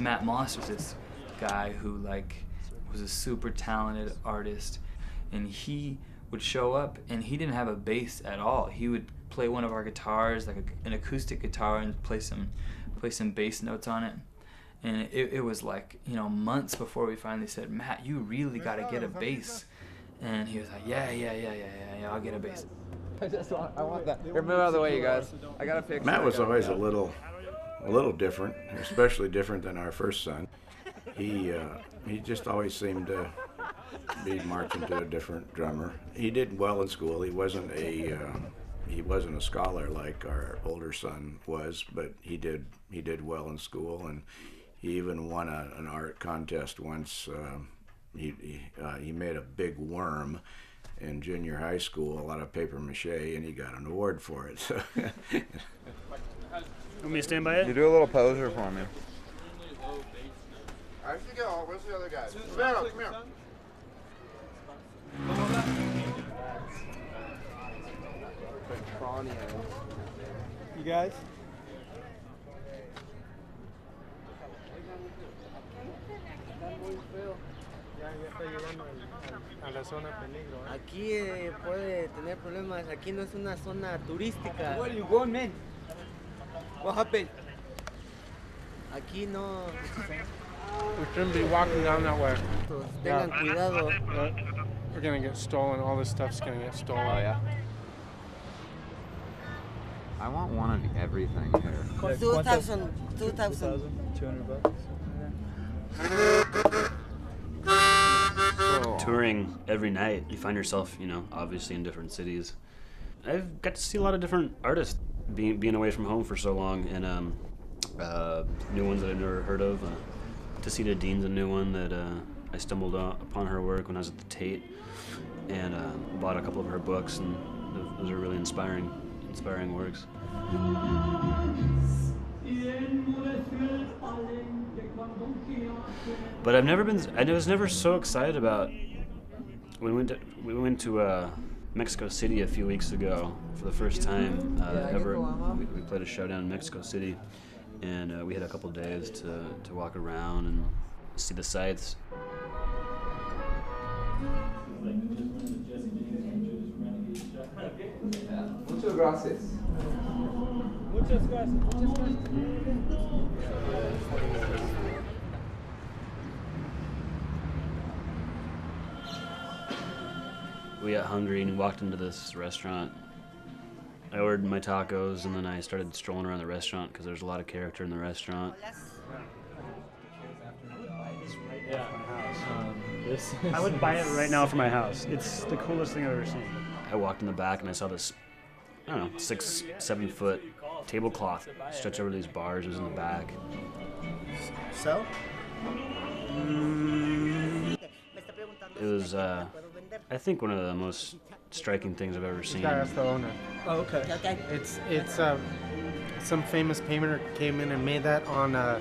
Matt Moss was this guy who was a super talented artist, and he would show up and he didn't have a bass at all. He would play one of our guitars, like an acoustic guitar, and play some bass notes on it. And it was months before we finally said, Matt, you really got to get a bass. And he was like, yeah, I'll get a bass. I want that. Here, move out of the way, you guys. I got a picture. Matt was always a little different, especially different than our first son. He just always seemed to be marching to a different drummer. He did well in school. He wasn't a scholar like our older son was, but he did well in school, and he even won an art contest once. He made a big worm in junior high school, a lot of paper mache, and he got an award for it. So. Want me to stand by it? You do a little poser for me. I have to go. Where's the other guy? Come here. You guys? Aquí puede tener problemas. Aquí no es una zona turística. Where are you going, man? What happened? Aquí no. We shouldn't be walking down that way. Tengan cuidado. We're gonna get stolen. All this stuff's gonna get stolen. Oh, yeah? I want one of everything here. 2,000. 200 bucks. Touring every night, you find yourself, obviously in different cities. I've got to see a lot of different artists being away from home for so long, and new ones that I've never heard of. Tacita Dean's a new one that I stumbled upon her work when I was at the Tate, and bought a couple of her books, and those are really inspiring works. But I was never so excited about when we went to Mexico City a few weeks ago for the first time ever. We played a show down in Mexico City, and we had a couple days to walk around and see the sights. Muchas gracias. We got hungry and walked into this restaurant. I ordered my tacos, and then I started strolling around the restaurant because there's a lot of character in the restaurant. I would buy it right now for my house. It's the coolest thing I've ever seen. I walked in the back and I saw this, 6-7 foot tablecloth stretched over these bars. It was in the back. So? It was, I think, one of the most striking things I've ever seen. That's the owner. Oh, okay. It's some famous painter came in and made that on a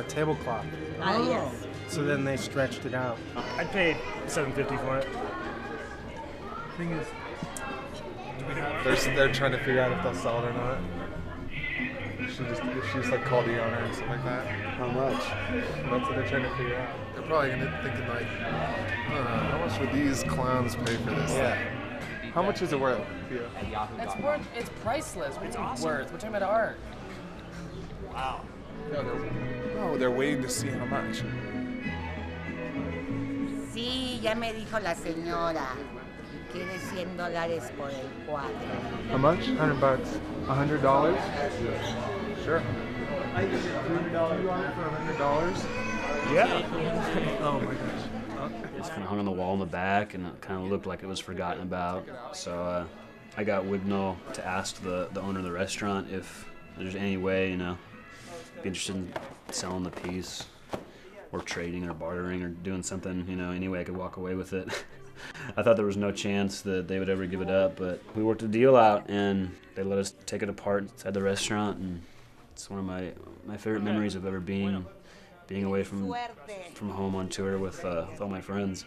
tablecloth. Ah, yes. So then they stretched it out. I'd pay $7.50 for it. Thing is, They're trying to figure out if they'll sell it or not. She just like called the owner and stuff like that. how much? That's what they're trying to figure out. They're probably thinking like, how much would these clowns pay for this? Yeah. Thing? How much is it worth? It's priceless. What's it worth? We're talking about art. Wow. No, they're waiting to see how much. Sí, ya me dijo la señora. Quiere $100 por el cuadro. How much? $100. $100? Sure. $100 for $100? Yeah. Oh my gosh. It's kind of hung on the wall in the back, and it kind of looked like it was forgotten about. So I got Wignall to ask the owner of the restaurant if there's any way, be interested in selling the piece, or trading, or bartering, or doing something, any way I could walk away with it. I thought there was no chance that they would ever give it up, but we worked a deal out, and they let us take it apart inside the restaurant, and it's one of my favorite memories of ever being away from home on tour with all my friends.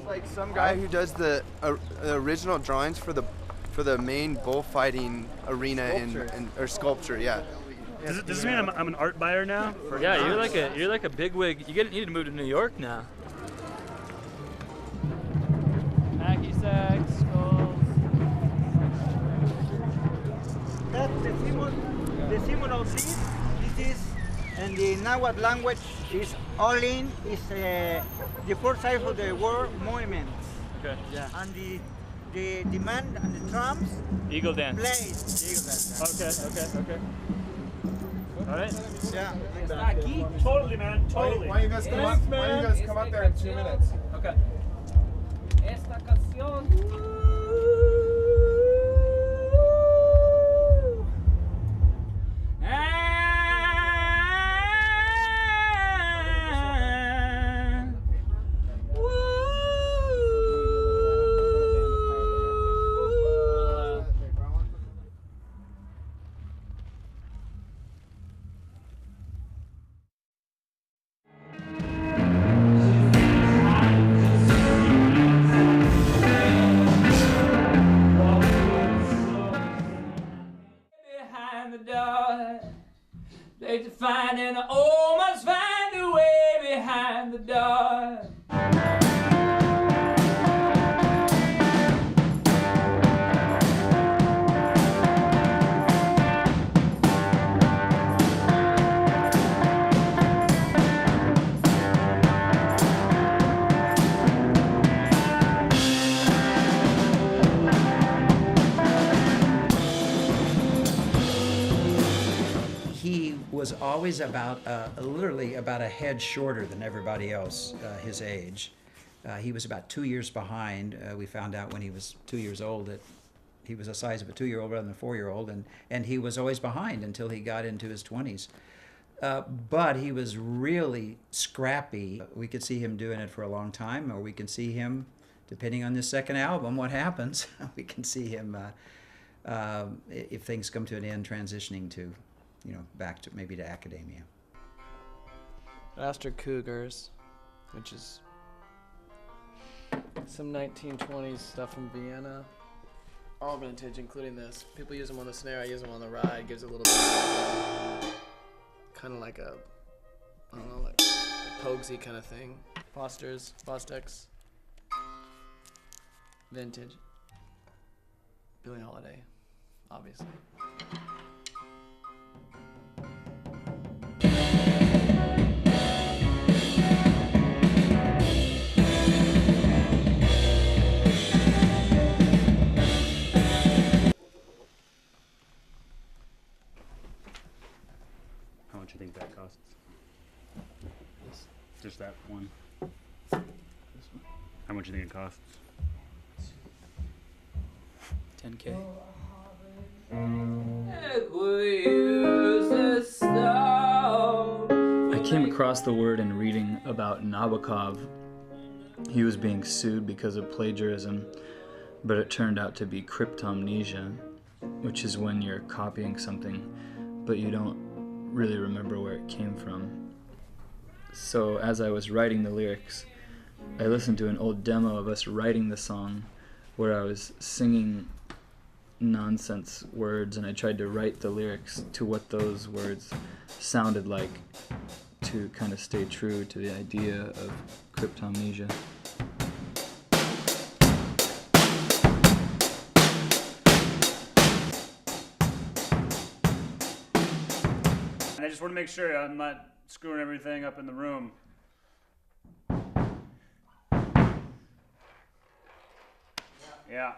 Like some guy who does the original drawings for the main bullfighting arena or sculpture, yeah. Does this mean I'm an art buyer now? Yeah, you're like a bigwig. You need to move to New York now. Hacky sacks, skulls. That's the symbol of this. This is, in the Nahuatl language, is all in, is the fourth side of the word movement. Okay. Yeah. And the demand and the drums. Eagle dance. Plays. Eagle dance. Okay. All right. Yeah. Totally, man. Totally. Why don't you guys come up there in 2 minutes? Okay. Esta canción. Behind the door, late to find and oh, must find a way behind the door. He was always about, literally about a head shorter than everybody else his age. He was about 2 years behind. We found out when he was 2 years old that he was the size of a 2-year-old rather than a 4-year-old, and he was always behind until he got into his 20s. But he was really scrappy. We could see him doing it for a long time, or we can see him, depending on this second album, what happens, we can see him, if things come to an end, transitioning to, back to maybe to academia. Astor Cougars, which is some 1920s stuff from Vienna. All vintage, including this. People use them on the snare, I use them on the ride. Gives a little bit kind of like a, I don't know, like a Pogsy kind of thing. Fostex. Vintage. Billie Holiday, obviously. How much do you think that costs? Just that one. How much do you think it costs? $10K. I came across the word in reading about Nabokov. He was being sued because of plagiarism, but it turned out to be cryptomnesia, which is when you're copying something, but you don't really remember where it came from. So as I was writing the lyrics, I listened to an old demo of us writing the song where I was singing nonsense words, and I tried to write the lyrics to what those words sounded like to kind of stay true to the idea of cryptomnesia. And I just want to make sure I'm not screwing everything up in the room. Yeah.